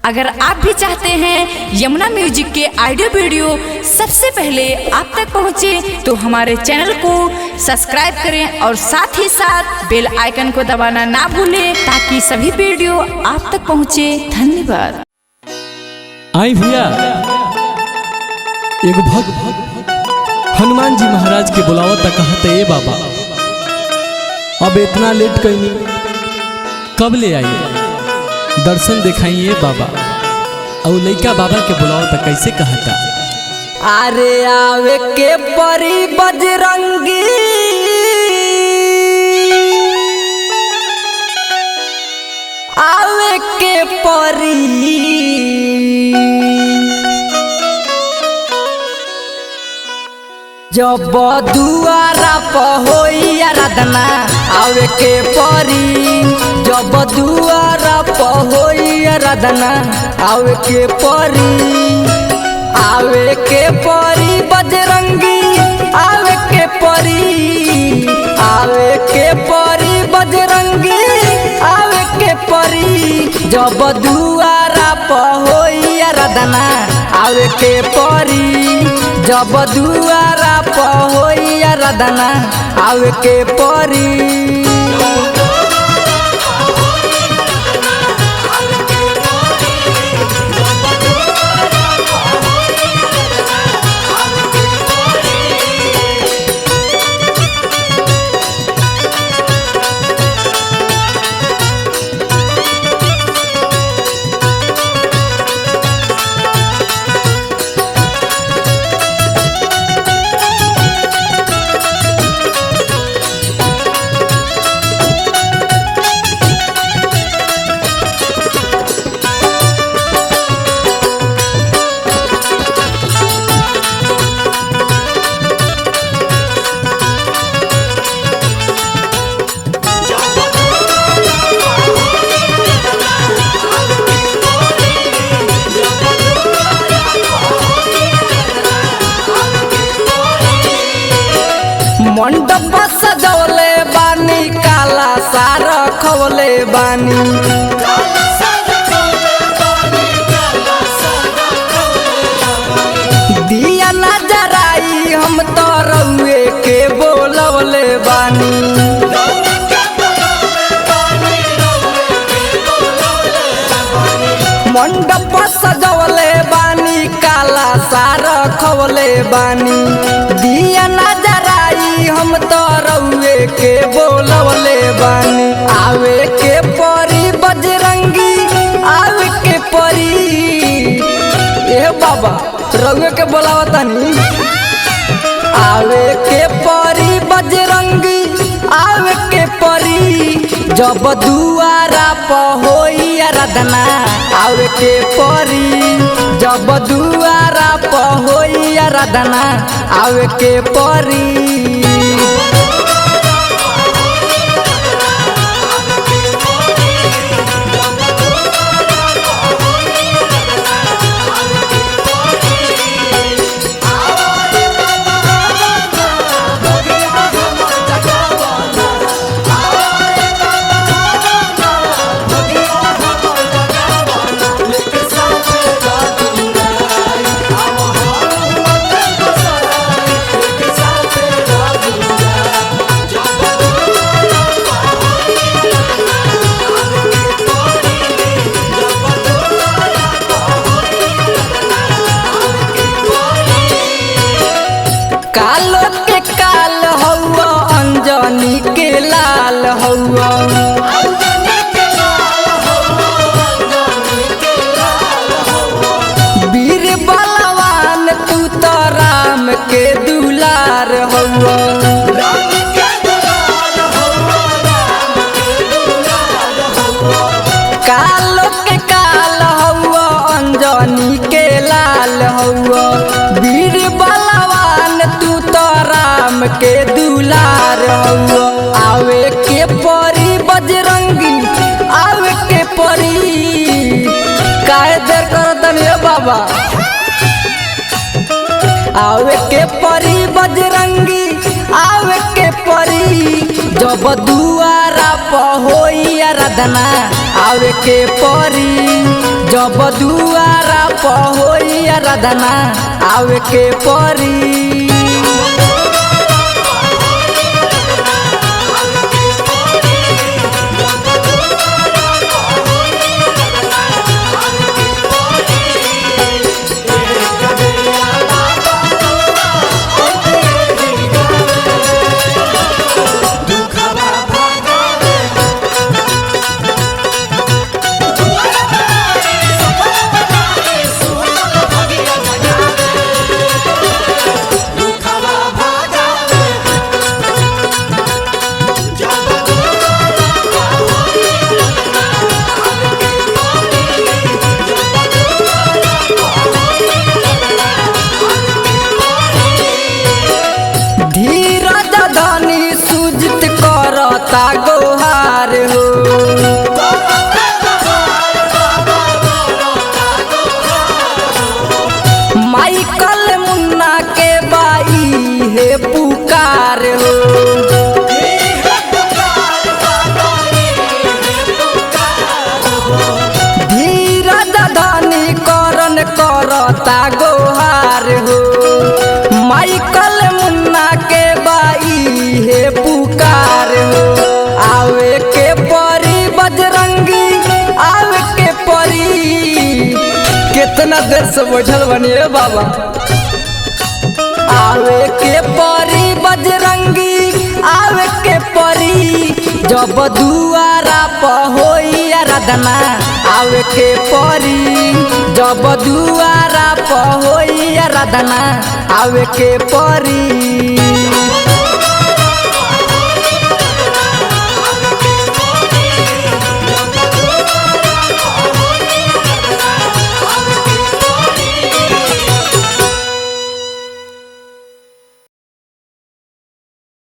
अगर आप भी चाहते हैं यमुना म्यूजिक के ऑडियो वीडियो सबसे पहले आप तक पहुंचे, तो हमारे चैनल को सब्सक्राइब करें और साथ ही साथ बेल आइकन को दबाना ना भूलें, ताकि सभी वीडियो आप तक पहुंचे। धन्यवाद। आई भैया, एगो भक्त हनुमान जी महाराज के बुलावत कहते ए बाबा, अब इतना लेट कैनी, कब ले आइए दर्शन दिखाइए बाबा। और लइका बाबा के बुलावत कैसे कहता, अरे आवे के परी बजरंगी, आवे के परी, जब दुआरा पर होई आराधना आवे के परी, जब दुआरा पर होई आराधना आवे के परी, आवे के परी बजरंगी, आवे के परी, आवे के परी बजरंगी, आवे के परी, जब दुआरा पर होई आराधना आवे के परी, जब दुआरा पर होई आराधना आवे के परी। मंडप सजौले बानी, काला सार खवले बानी, दिया ना जराई हम तो रउए के बोलवले बानी, मंडप सजौले बानी, काला सार खवले बानी, दिया ना हम तो रउए के बोलवले बानी, आवे के परी बजरंगी, आवे के परी, ए बाबा रउए के बोलावतानी, आवे के परी बजरंगी, आवे के परी, जब दुआरा पर होई आराधना आवे के परी, जब दुआरा पर होई आराधना आवे के परी। कालो के काल हौवा, अंजनी के लाल हौवा, वीर बलवान तू तो राम के दुलार हौवा, कालो के काल हौवा, अंजनी के लाल हौवा, वीर तू तो राम के दुलार हौवा, आवे के परी बजरंगी, आवे के परी, काहे देर करतनी बाबा, आवे के परी बजरंगी, आवे के परी, जब दुआरा पर होई आराधना आवे के परी। जब दुआरा पर होई आराधना आवे के परी। धीरज धनी सुजित करता गोहार हो। माइकल मुन्ना के बाई है पुकार हो। धीरज धनी करन करता गोहार हो। माइकल मुन्ना के बाई है पुकार हो। आवे के परी बजरंगी आवे के परी। कितना देर से बैठल बनिए बाबा। आवे के परी बजरंगी आवे के परी। जब दुआरा पर होई आराधना आवे के परी। जब दुआरा पर होई आराधना आवे के परी।